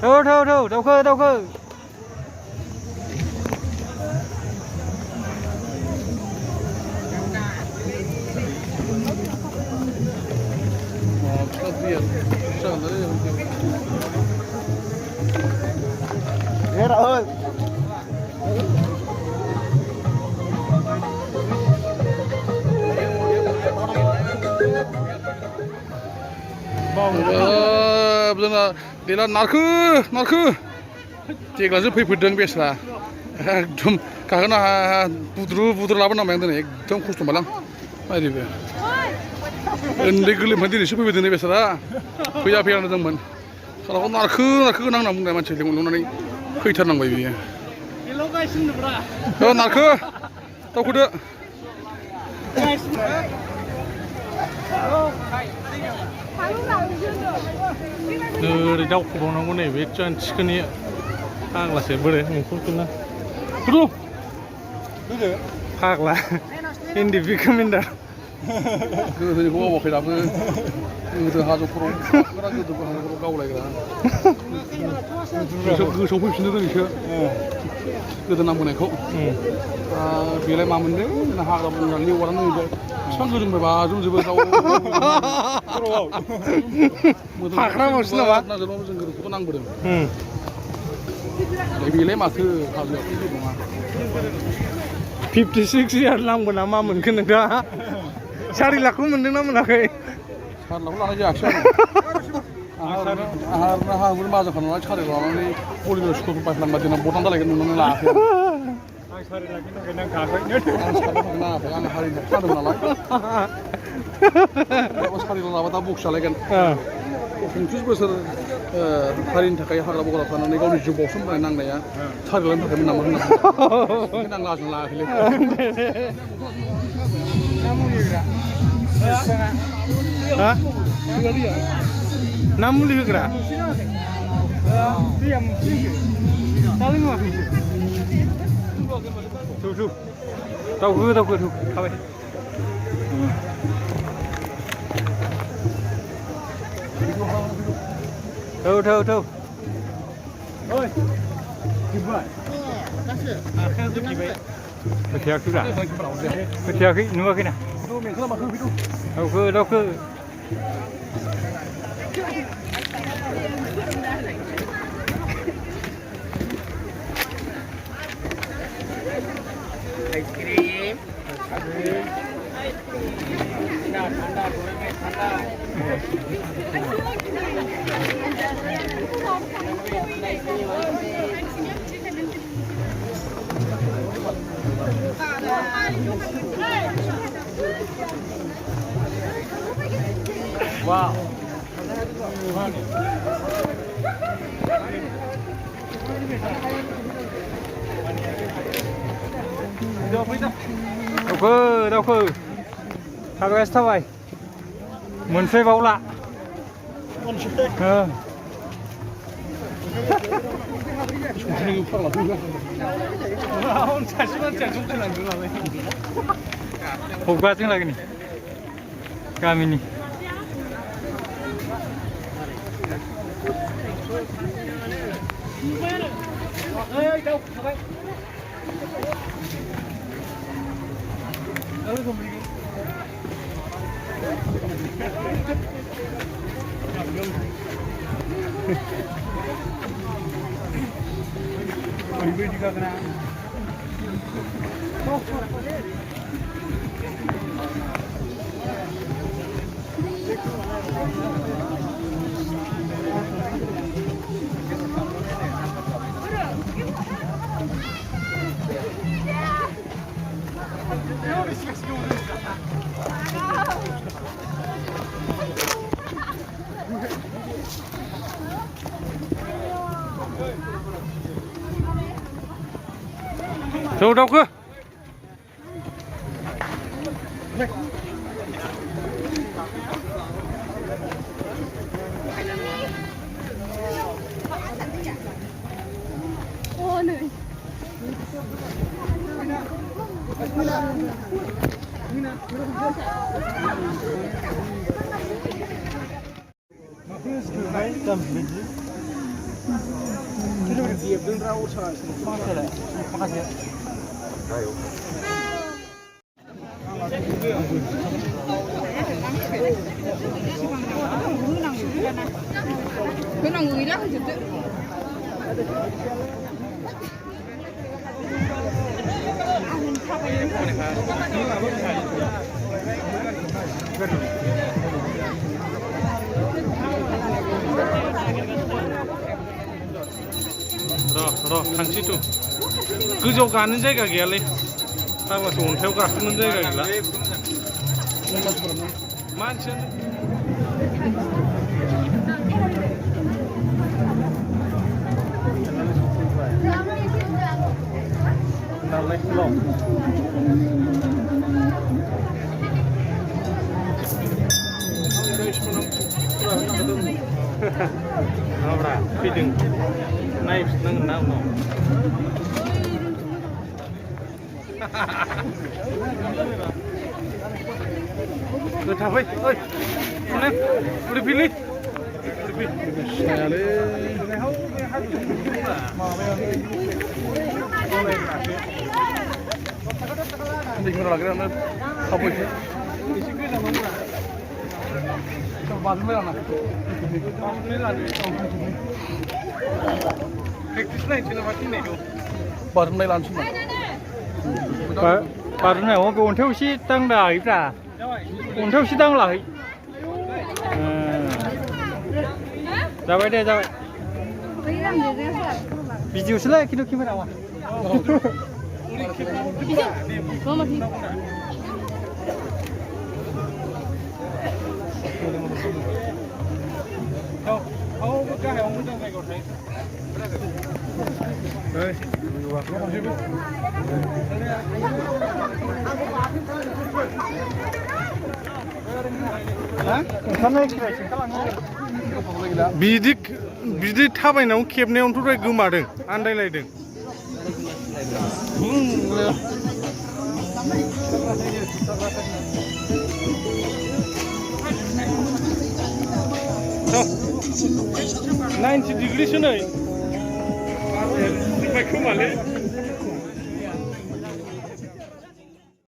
Đâu đâu khơi. Ghê rõ ơi. जोंना देला नारखो देग्लासो फैफेरदों बेस्रा एकदम गाखोनो बुद्रु लाबोनांबाय आं दिनै एकदम खस्थ' मोनलां बायदिबो उन्दै गोरलैनिफ्राय दिनैसो फैफेरदों नै बेस्रा फैया होनदोंमोन खालाखौ नारखो गोनां होनना बुंनाय मानसि लिंहरनानै फैथारनांबाय बियो नारखो दावखोदो ओरै दावखोबावनांगौ नै बे थिखोनि फाग्लासो बोरै मुंखौना फाग्ला एनडिपि कमेन्डार गोदोनिखौ मावाखै दाबो गोदो हाजोफोराव गोदोबो हाजोफोराव गावलायग्रा गोसोआव फैफिननो दिनैसो गोदो नांबोनायखौ बेलाय मामोनलै जोंना हाग्रा बंग्रा लेवारानो नै बिफां गोजौनिफ्राय बाज्रुमजोबो गाव फाख्राबावसो नामा नांजोबबाबो जों गोदोखौथ' नांबोदों बेलाय माथो हाजोआथ' जेबो नङा 56 यार नांगौ ना मा मोनखो नोंथाङा 4 लाखखौ मोनदोंना मोनाखै 4 लाखखौ लानाय जायाखिसै आंहा माजा खालामनानै 4 लानानै पलिअ' स्कुलखौ बायफ्लांबा जोंना बटान दालायगोन नुनानै लायाखै आं 4 लाखनि थाखाय नांखायाखै आं 4 लाखखौ नाङाखै आं हारिनि थाखाय खादों नालाय 4 लाबा दा बक्स जालायगोन 29 बोसोर हारिनि थाखाय हाग्रा बग्रा थानानै गावनि जिउ बावसोमबोनाय नांनाया 4 लाखनि थाखायमोन नामा होनना ओंखायनो आं लाजों लायाखैलै ना मुलि होग्रा दावखो थाबाय थौ खोथियाखै नुवाखैना दावखो आइसक्रीम Wow. दावखो थाबायगासिनो थाबाय मोनफैबावला हब्बा जों लागोनि गामिनि Đâu đâu cơ. Ô này. 그냥 의랑 진짜. र थांसैथ' गोजौआव गानो जायगा गैयालै फाग्लासो अन्थाइआव गाखोनो जायगा गैला मानसियानो Dobra, feeding. Knives nang now no. Tapai, oi. Mana? Udah pilih. Saya Ini gimana lagi kan? Apa itu? Baru mana? Baru mana langsung? Baru này ông ổn theo xí tăng đài ra, ổn theo xí tăng lại. Ra vậy đây ra vậy. Video selai kita kamera awak. Mama sih. Ông cái này ông muốn trong này có thấy. Đây. बिदि थाबायनायाव खेबनायावथ' गोमादों आन्दायलायदों $90 डिग्रीसो नै खोमालै